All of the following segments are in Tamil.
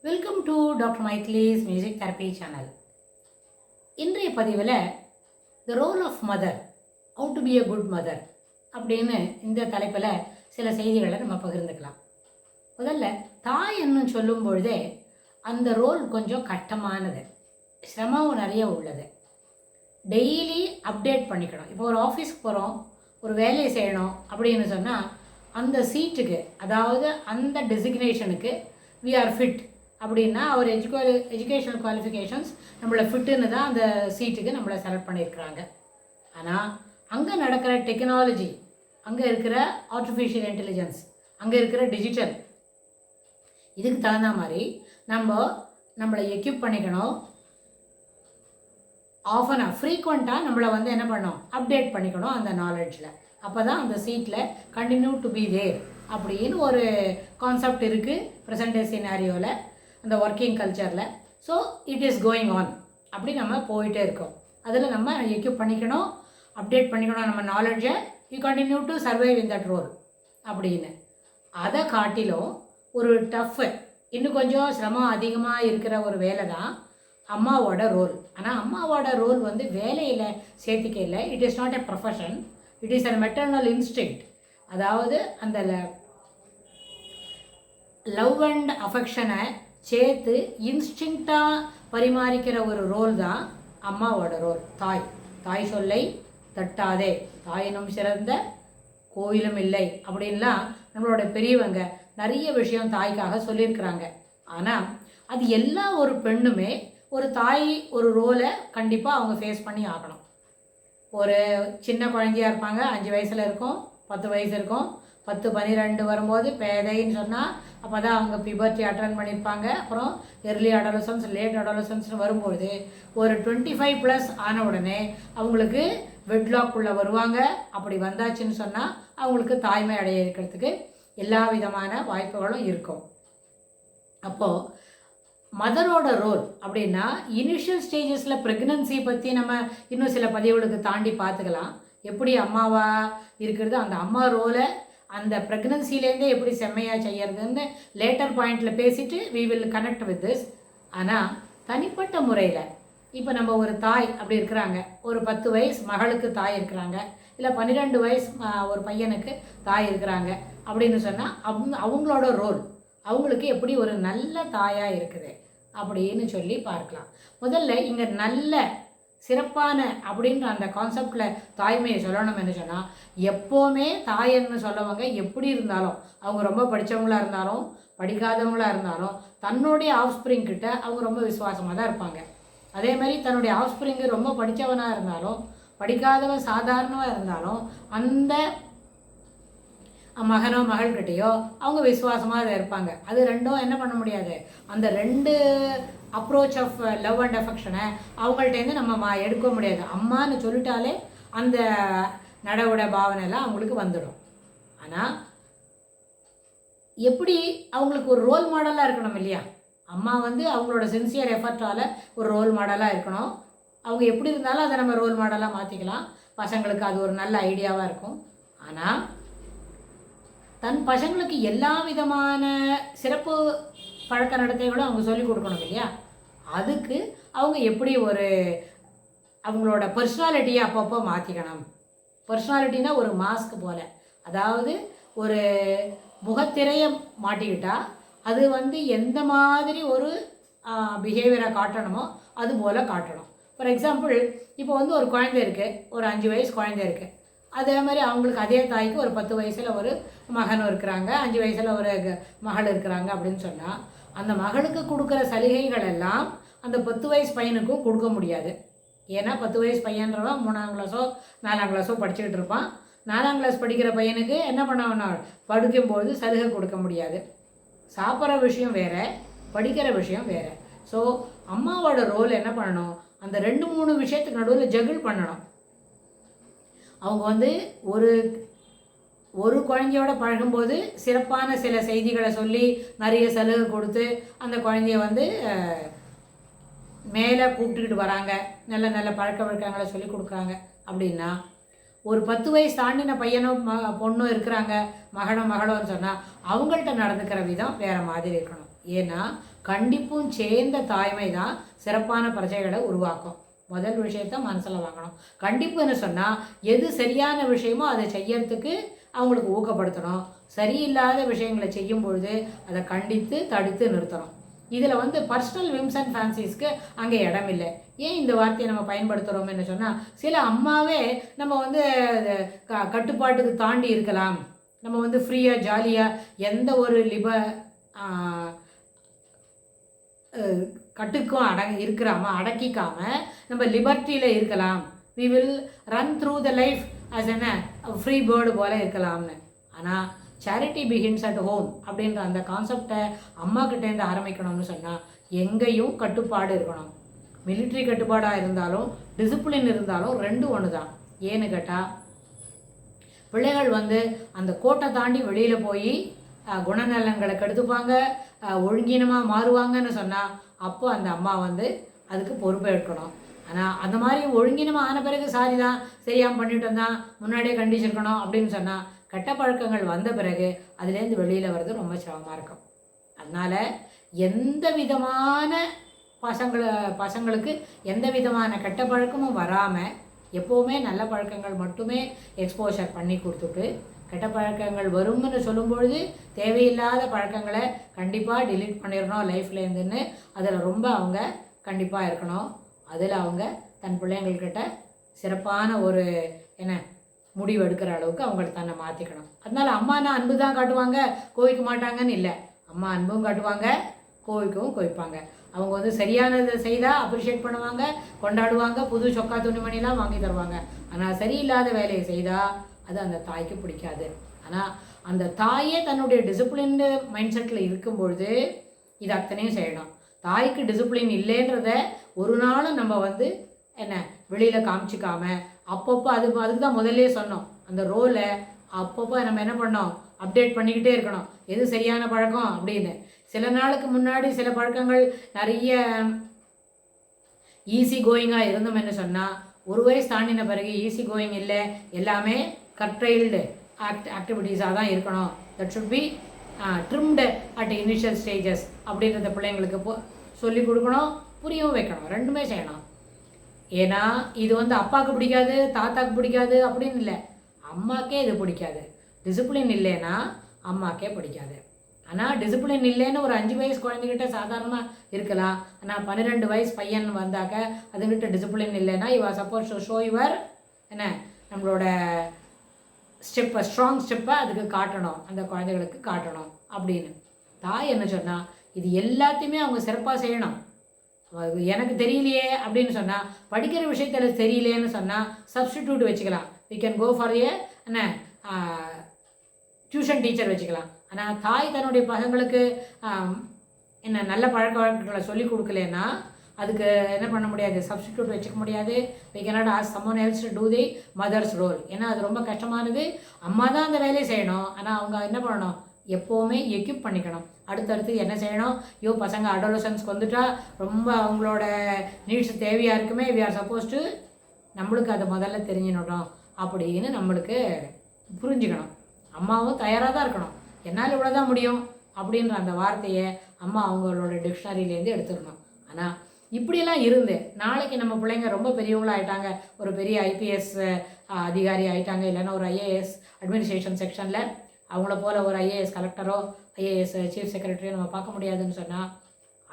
Welcome to doctor Maithili's music therapy channel. இன்றைய பதிவில் the role of mother, how to be a good mother அப்படின்னு இந்த தலைப்பில் சில செய்திகளை நம்ம பகிர்ந்துக்கலாம். முதல்ல தாய்ன்னு சொல்லும் பொழுதே அந்த ரோல் கொஞ்சம் கஷ்டமானது, சிரமம் நிறைய உள்ளது. டெய்லி அப்டேட் பண்ணிக்கணும். இப்போ ஒரு ஆஃபீஸ்க்கு போகிறோம், ஒரு வேலையை செய்யணும் அப்படின்னு சொன்னால் அந்த சீட்டுக்கு, அதாவது அந்த டெசிக்னேஷனுக்கு வி ஆர் ஃபிட் அப்படின்னா அவர் எஜுகேஷனல் குவாலிஃபிகேஷன்ஸ் நம்மளை ஃபிட்டுன்னு தான் அந்த சீட்டுக்கு நம்மளை செலக்ட் பண்ணியிருக்கிறாங்க. ஆனால் அங்கே நடக்கிற டெக்னாலஜி, அங்கே இருக்கிற ஆர்டிஃபிஷியல் இன்டெலிஜென்ஸ், அங்கே இருக்கிற டிஜிட்டல், இதுக்கு தகுந்த மாதிரி நம்மளை எக்யூப் பண்ணிக்கணும். ஆஃபனாக ஃப்ரீக்வெண்ட்டாக நம்மளை என்ன பண்ணணும், அப்டேட் பண்ணிக்கணும் அந்த நாலேஜில். அப்போ தான் அந்த சீட்டில் கண்டினியூ டு பி தேர் அப்படின்னு ஒரு கான்செப்ட் இருக்குது ப்ரெசன்ட் டே சினாரியோவில், அந்த ஒர்க்கிங் கல்ச்சரில். So it is going on, அப்படி நம்ம போயிட்டே இருக்கோம். அதில் நம்ம எக்யூப் பண்ணிக்கணும், அப்டேட் பண்ணிக்கணும் நம்ம நாலேஜை. You continue to survive in that role அப்படின்னு. அதை காட்டிலும் ஒரு டஃப்பு, இன்னும் கொஞ்சம் சிரமம் அதிகமாக இருக்கிற ஒரு வேலை தான் அம்மாவோட ரோல். ஆனால் அம்மாவோட ரோல் வேலையில் சேர்த்திக்க இல்லை. It is not a profession, it is a maternal instinct. அதாவது அந்த லவ் அண்ட் அஃபெக்ஷனை சேர்த்து இன்ஸ்டிங்க்டாக பரிமாறிக்கிற ஒரு ரோல் தான் அம்மாவோட ரோல். தாய் சொல்லை தட்டாதே, தாயினும் சிறந்த கோயிலும் இல்லை அப்படின்லாம் நம்மளோட பெரியவங்க நிறைய விஷயம் தாய்க்காக சொல்லியிருக்கிறாங்க. ஆனால் அது எல்லா ஒரு பெண்ணுமே, ஒரு தாய் ஒரு ரோலை கண்டிப்பாக அவங்க ஃபேஸ் பண்ணி ஆகணும். ஒரு சின்ன குழந்தையாக இருப்பாங்க, 5 வயசில் இருக்கும், 10 வயசு இருக்கும், 10-12 வரும்போது பேதைன்னு சொன்னால் அப்போ தான் அவங்க பிபர்ட்டி அட்டன் பண்ணியிருப்பாங்க. அப்புறம் எர்லி அடாலசன்ஸ், லேட் அடாலசன்ஸ்னு வரும்போது ஒரு 25+ ஆன உடனே அவங்களுக்கு வெட்லாக்குள்ளே வருவாங்க. அப்படி வந்தாச்சுன்னு சொன்னால் அவங்களுக்கு தாய்மை அடைய இருக்கிறதுக்கு எல்லா விதமான வாய்ப்புகளும் இருக்கும். அப்போது மதரோட ரோல் அப்படின்னா இனிஷியல் ஸ்டேஜஸில் ப்ரெக்னன்சி பற்றி நம்ம இன்னும் சில பதிவுகளுக்கு தாண்டி பார்த்துக்கலாம். எப்படி அம்மாவா இருக்கிறது, அந்த அம்மா ரோலை அந்த ப்ரெக்னன்சிலேருந்தே எப்படி செம்மையாக செய்யறதுன்னு லேட்டர் பாயிண்டில் பேசிட்டு we will connect with this. ஆனால் தனிப்பட்ட முறையில் இப்போ நம்ம ஒரு தாய் அப்படி இருக்கிறாங்க, ஒரு 10 வயசு மகளுக்கு தாய் இருக்கிறாங்க, இல்லை 12 வயசு ஒரு பையனுக்கு தாய் இருக்கிறாங்க அப்படின்னு சொன்னால் அவங்களோட ரோல், அவங்களுக்கு எப்படி ஒரு நல்ல தாயாக இருக்குது அப்படின்னு சொல்லி பார்க்கலாம். முதல்ல இங்கே நல்ல சிறப்பான அப்படின்ற அந்த கான்செப்டில் தாய்மையை சொல்லணும் என்று சொன்னால், எப்போவுமே தாயன்னு சொல்லவங்க எப்படி இருந்தாலும், அவங்க ரொம்ப படித்தவங்களாக இருந்தாலும் படிக்காதவங்களாக இருந்தாலும் தன்னுடைய ஆஃப்ஸ்ப்ரிங் கிட்ட அவங்க ரொம்ப விசுவாசமாக தான் இருப்பாங்க. அதே மாதிரி தன்னுடைய ஆஃப்ஸ்ப்ரிங்கு ரொம்ப படித்தவனாக இருந்தாலும் படிக்காதவன் சாதாரணமாக இருந்தாலும் அந்த மகனோ மகள்கிட்டையோ அவங்க விசுவாசமாக அதை இருப்பாங்க. அது ரெண்டும் என்ன பண்ண முடியாது, அந்த 2 அப்ரோச் ஆஃப் லவ் அண்ட் அஃபெக்ஷனை அவங்கள்ட்டேருந்து நம்ம எடுக்க முடியாது. அம்மான்னு சொல்லிட்டாலே அந்த நடவுட பாவனைலாம் அவங்களுக்கு வந்துடும். ஆனால் எப்படி அவங்களுக்கு ஒரு ரோல் மாடலாக இருக்கணும் இல்லையா, அம்மா அவங்களோட சின்சியர் எஃபர்ட்டால் ஒரு ரோல் மாடலாக இருக்கணும். அவங்க எப்படி இருந்தாலும் அதை நம்ம ரோல் மாடலாக மாற்றிக்கலாம். பசங்களுக்கு அது ஒரு நல்ல ஐடியாவாக இருக்கும். ஆனால் தன் பசங்களுக்கு எல்லா விதமான சிறப்பு பழக்க நடத்தைகளும் அவங்க சொல்லிக் கொடுக்கணும் இல்லையா. அதுக்கு அவங்க எப்படி ஒரு அவங்களோட பர்சனாலிட்டியை அப்பப்போ மாற்றிக்கணும். பர்சனாலிட்டினா ஒரு மாஸ்க் போல், அதாவது ஒரு முகத்திரையை மாட்டிக்கிட்டால் அது எந்த மாதிரி ஒரு பிஹேவியரை காட்டணுமோ அது போல் காட்டணும். ஃபார் எக்ஸாம்பிள் இப்போ ஒரு குழந்தை இருக்குது, ஒரு 5 வயசு குழந்தை இருக்குது. அதே மாதிரி அவங்களுக்கு அதே தாய்க்கு ஒரு 10 வயசில் ஒரு மகனும் இருக்கிறாங்க, 5 வயசில் ஒரு மகள் இருக்கிறாங்க அப்படின்னு சொன்னால் அந்த மகளுக்கு கொடுக்குற சலுகைகள் எல்லாம் அந்த 10 வயசு பையனுக்கும் கொடுக்க முடியாது. ஏன்னா 10 வயசு பையன்றவன் 3ஆம் கிளாஸோ 4ஆம் கிளாஸோ படிச்சுக்கிட்டு இருப்பான். 4ஆம் கிளாஸ் படிக்கிற பையனுக்கு என்ன பண்ணணும், படிக்கும்போது சலுகை கொடுக்க முடியாது. சாப்பிட்ற விஷயம் வேறு, படிக்கிற விஷயம் வேறு. ஸோ அம்மாவோட ரோல் என்ன பண்ணணும், அந்த 2-3 விஷயத்துக்கு நடுவில் ஜகிள் பண்ணணும். அவங்க ஒரு குழந்தையோட பழகும்போது சிறப்பான சில செய்திகளை சொல்லி நிறைய சலுகை கொடுத்து அந்த குழந்தைய மேலே கூப்பிட்டுக்கிட்டு வராங்க, நல்ல நல்ல பழக்க வழக்கங்களை சொல்லி கொடுக்குறாங்க. அப்படின்னா ஒரு 10 வயசு தாண்டின பையனோ பொண்ணோ இருக்கிறாங்க, மகனோ மகளோன்னு சொன்னால் அவங்கள்ட்ட நடந்துக்கிற விதம் வேறு மாதிரி இருக்கணும். ஏன்னா கண்டிப்பும் சேர்ந்த தாய்மை தான் சிறப்பான பிரஜைகளை உருவாக்கும். முதல் விஷயத்த மனசில் வாங்கணும். கண்டிப்புன்னு சொன்னால் எது சரியான விஷயமோ அதை செய்யறதுக்கு அவங்களுக்கு ஊக்கப்படுத்தணும். சரியில்லாத விஷயங்களை செய்யும் பொழுது அதை கண்டித்து தடுத்து நிறுத்தணும். இதில் பர்சனல் விம்ஸ் அண்ட் ஃபேன்சிஸ்க்கு அங்கே இடம் இல்லை. ஏன் இந்த வார்த்தையை நம்ம பயன்படுத்துகிறோம்னு சொன்னால், சில அம்மாவே நம்ம கட்டுப்பாட்டுக்கு தாண்டி இருக்கலாம், நம்ம ஃப்ரீயாக ஜாலியாக எந்த ஒரு கட்டுக்கும் அடக்கிக்காம நம்ம லிபர்ட்டியில் இருக்கலாம். We will run through the life as என்ன ஃப்ரீ பேர்டு போல் இருக்கலாம்னு. ஆனால் சேரிட்டி பிகின்ஸ் அட் ஹோம் அப்படின்ற அந்த கான்செப்டை அம்மாக்கிட்டேருந்து ஆரம்பிக்கணும்னு சொன்னால் எங்கேயும் கட்டுப்பாடு இருக்கணும். மிலிட்ரி கட்டுப்பாடாக இருந்தாலும் டிசிப்ளின் இருந்தாலும் ரெண்டும் ஒன்று தான். ஏன்னு கேட்டால், பிள்ளைகள் அந்த கோட்டை தாண்டி வெளியில் போய் குணநலன்களை கெடுத்துப்பாங்க, ஒழுங்கீனமாக மாறுவாங்கன்னு சொன்னால் அப்போ அந்த அம்மா அதுக்கு பொறுப்பேற்கணும். ஆனால் அந்த மாதிரி ஒழுங்கீனமாக ஆன பிறகு சாரி தான், சரியாமல் பண்ணிட்டு தான், முன்னாடியே கண்டிச்சிருக்கணும் அப்படின்னு சொன்னால் கெட்ட பழக்கங்கள் வந்த பிறகு அதுலேருந்து வெளியில் வர்றது ரொம்ப சிரமமாக இருக்கும். அதனால் எந்த விதமான பசங்களுக்கு எந்த விதமான கெட்ட பழக்கமும் வராமல் எப்போவுமே நல்ல பழக்கங்கள் மட்டுமே எக்ஸ்போஷர் பண்ணி கொடுத்துட்டு, கெட்ட பழக்கங்கள் வரும்னு சொல்லும்பொழுது தேவையில்லாத பழக்கங்களை கண்டிப்பாக டிலீட் பண்ணிடணும் லைஃப்லேருந்துன்னு அதில் ரொம்ப அவங்க கண்டிப்பாக இருக்கணும். அதில் அவங்க தன் பிள்ளைங்கள்கிட்ட சிறப்பான ஒரு முடிவு எடுக்கிற அளவுக்கு அவங்கள தன்னை மாற்றிக்கணும். அதனால் அம்மானா அன்பு தான் காட்டுவாங்க, கோவிக்க மாட்டாங்கன்னு இல்லை. அம்மா அன்பும் காட்டுவாங்க, கோவிக்கவும் கோவிப்பாங்க. அவங்க சரியானதை செய்தால் அப்ரிஷியேட் பண்ணுவாங்க, கொண்டாடுவாங்க, புது சொக்கா துணிமணிலாம் வாங்கி தருவாங்க. ஆனால் சரியில்லாத வேலையை செய்தால் அது அந்த தாய்க்கு பிடிக்காது. ஆனால் அந்த தாயே தன்னுடைய டிசிப்ளின்டு மைண்ட் செட்டில் இருக்கும்பொழுது இது அத்தனையும் செய்யணும். தாய்க்கு டிசிப்ளின் இல்லைன்றத ஒரு நாளும் நம்ம வெளியில் காமிச்சிக்காம அப்பப்போ அதுக்கு தான் முதல்லே சொன்னோம், அந்த ரோலை அப்பப்போ நம்ம என்ன பண்ணோம், அப்டேட் பண்ணிக்கிட்டே இருக்கணும். எது சரியான பழக்கம் அப்படின்னு. சில நாளுக்கு முன்னாடி சில பழக்கங்கள் நிறைய ஈஸி கோயிங்காக இருந்தோம்னு சொன்னால், ஒரு வயசு தாண்டின பிறகு ஈஸி கோயிங் இல்லை, எல்லாமே கர்ட்ரைல்டு ஆக்டிவிட்டீஸாக தான் இருக்கணும். That should be trimmed at initial stages அப்படின்றத பிள்ளைங்களுக்கு சொல்லிக் கொடுக்கணும், புரியவும் வைக்கணும், ரெண்டுமே செய்யணும். ஏன்னா இது அப்பாவுக்கு பிடிக்காது, தாத்தாவுக்கு பிடிக்காது அப்படின்னு இல்லை, அம்மாக்கே இது பிடிக்காது. டிசிப்ளின் இல்லைன்னா அம்மாக்கே பிடிக்காது. ஆனால் டிசிப்ளின் இல்லைன்னு ஒரு 5 வயசு குழந்தைகிட்ட சாதாரணமாக இருக்கலாம். ஆனால் 12 வயசு பையன் வந்தாக்க அதுங்கிட்ட டிசிப்ளின் இல்லைன்னா இவ சப்போஸ் ஷோ யுவர் நம்மளோட ஸ்ட்ராங் ஸ்டெப்பை அதுக்கு காட்டணும், அந்த குழந்தைகளுக்கு காட்டணும் அப்படின்னு. தாய் என்ன சொன்னால், இது எல்லாத்தையுமே அவங்க சிறப்பாக செய்யணும். எனக்கு தெரியலையே அப்படின்னு சொன்னால், படிக்கிற விஷயத்தில் தெரியலேன்னு சொன்னால் சப்ஸ்டிடியூட் வச்சுக்கலாம். We can go for tuition teacher வச்சுக்கலாம். ஆனால் தாய் தன்னுடைய பசங்களுக்கு நல்ல பழக்க வழக்கங்களை சொல்லி கொடுக்கலன்னா அதுக்கு என்ன பண்ண முடியாது, சப்ஸ்டிடியூட் வச்சுக்க முடியாது. We cannot ask someone else to do the mother's role. ஏன்னா அது ரொம்ப கஷ்டமானது. அம்மா தான் அந்த வேலையை செய்யணும். ஆனால் அவங்க என்ன பண்ணணும், எப்போவுமே எக்யூப் பண்ணிக்கணும். அடுத்தடுத்து என்ன செய்யணும், பசங்க அடோலசன்ஸ்க்கு வந்துட்டா ரொம்ப அவங்களோட நீட்ஸ் தேவையாக இருக்குமே, வி ஆர் சப்போஸ் டு நம்மளுக்கு அதை முதல்ல தெரிஞ்சிடணும் அப்படின்னு நம்மளுக்கு புரிஞ்சுக்கணும். அம்மாவும் தயாராக தான் இருக்கணும். என்னால் இவ்வளோ தான் முடியும் அப்படின்ற அந்த வார்த்தையை அம்மா அவங்களோட டிக்ஷனரியிலேருந்து எடுத்துக்கணும். ஆனால் இப்படியெல்லாம் இருந்து நாளைக்கு நம்ம பிள்ளைங்க ரொம்ப பெரியவங்களாக ஆகிட்டாங்க, ஒரு பெரிய ஐபிஎஸ் அதிகாரி ஆகிட்டாங்க, இல்லைன்னா ஒரு ஐஏஎஸ் அட்மினிஸ்ட்ரேஷன் செக்ஷனில் அவங்கள போல் ஒரு ஐஏஎஸ் கலெக்டரோ ஐஏஎஸ் சீஃப் செக்ரட்டரியோ நம்ம பார்க்க முடியாதுன்னு சொன்னால்,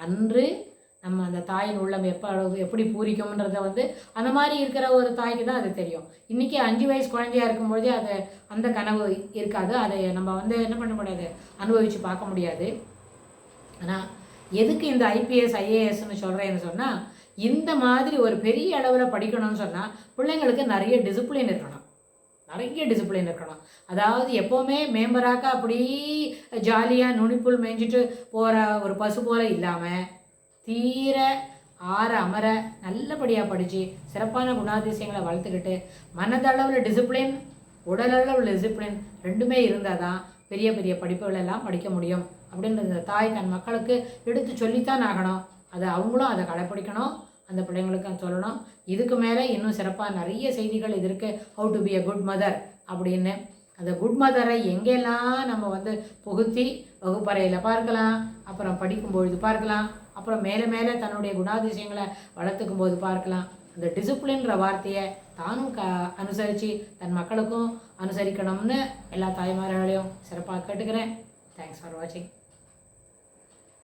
அன்று நம்ம அந்த தாயின் உள்ளம் எப்படி பூரிக்கும்ன்றதை அந்த மாதிரி இருக்கிற ஒரு தாய்க்கு தான் அது தெரியும். இன்றைக்கி 5 வயசு குழந்தையாக இருக்கும்பொழுதே அது அந்த கனவு இருக்காது. அதை நம்ம என்ன பண்ண முடியாது, அனுபவித்து பார்க்க முடியாது. ஆனால் எதுக்கு இந்த ஐபிஎஸ் ஐஏஎஸ்ன்னு சொல்கிறேன்னு சொன்னால், இந்த மாதிரி ஒரு பெரிய அளவில் படிக்கணும்னு சொன்னால் பிள்ளைங்களுக்கு நிறைய டிசிப்ளின் இருக்கணும். அதாவது எப்போவுமே மேம்பராக்க அப்படி ஜாலியாக நுனிப்புல் மேய்ஞ்சிட்டு போகிற ஒரு பசு போல் இல்லாமல் தீர ஆற அமர நல்லபடியாக படித்து சிறப்பான குணாதிசயங்களை வளர்த்துக்கிட்டு மனதளவில் டிசிப்ளின், உடலளவில் டிசிப்ளின் ரெண்டுமே இருந்தால் தான் பெரிய பெரிய படிப்புகளெல்லாம் படிக்க முடியும் அப்படின்றது தாய் தன் மக்களுக்கு எடுத்து சொல்லித்தான் ஆகணும். அவங்களும் அதை கடைப்பிடிக்கணும், அந்த பிள்ளைங்களுக்கு சொல்லணும். இதுக்கு மேலே இன்னும் சிறப்பாக நிறைய செய்திகள் இது இருக்குது, how to be a good mother அப்படின்னு. அந்த குட் மதரை எங்கெல்லாம் நம்ம வந்து புகுத்தி வகுப்பறையில் பார்க்கலாம், அப்புறம் படிக்கும்பொழுது பார்க்கலாம், அப்புறம் மேலே மேலே தன்னுடைய குணாதிசயங்களை வளர்த்துக்கும் போது பார்க்கலாம். அந்த டிசிப்ளின்ற வார்த்தையை தானும் அனுசரித்து தன் மக்களுக்கும் அனுசரிக்கணும்னு எல்லா தாய்மார்களையும் சிறப்பாக கேட்டுக்கிறேன். தேங்க்ஸ் ஃபார் வாட்சிங்.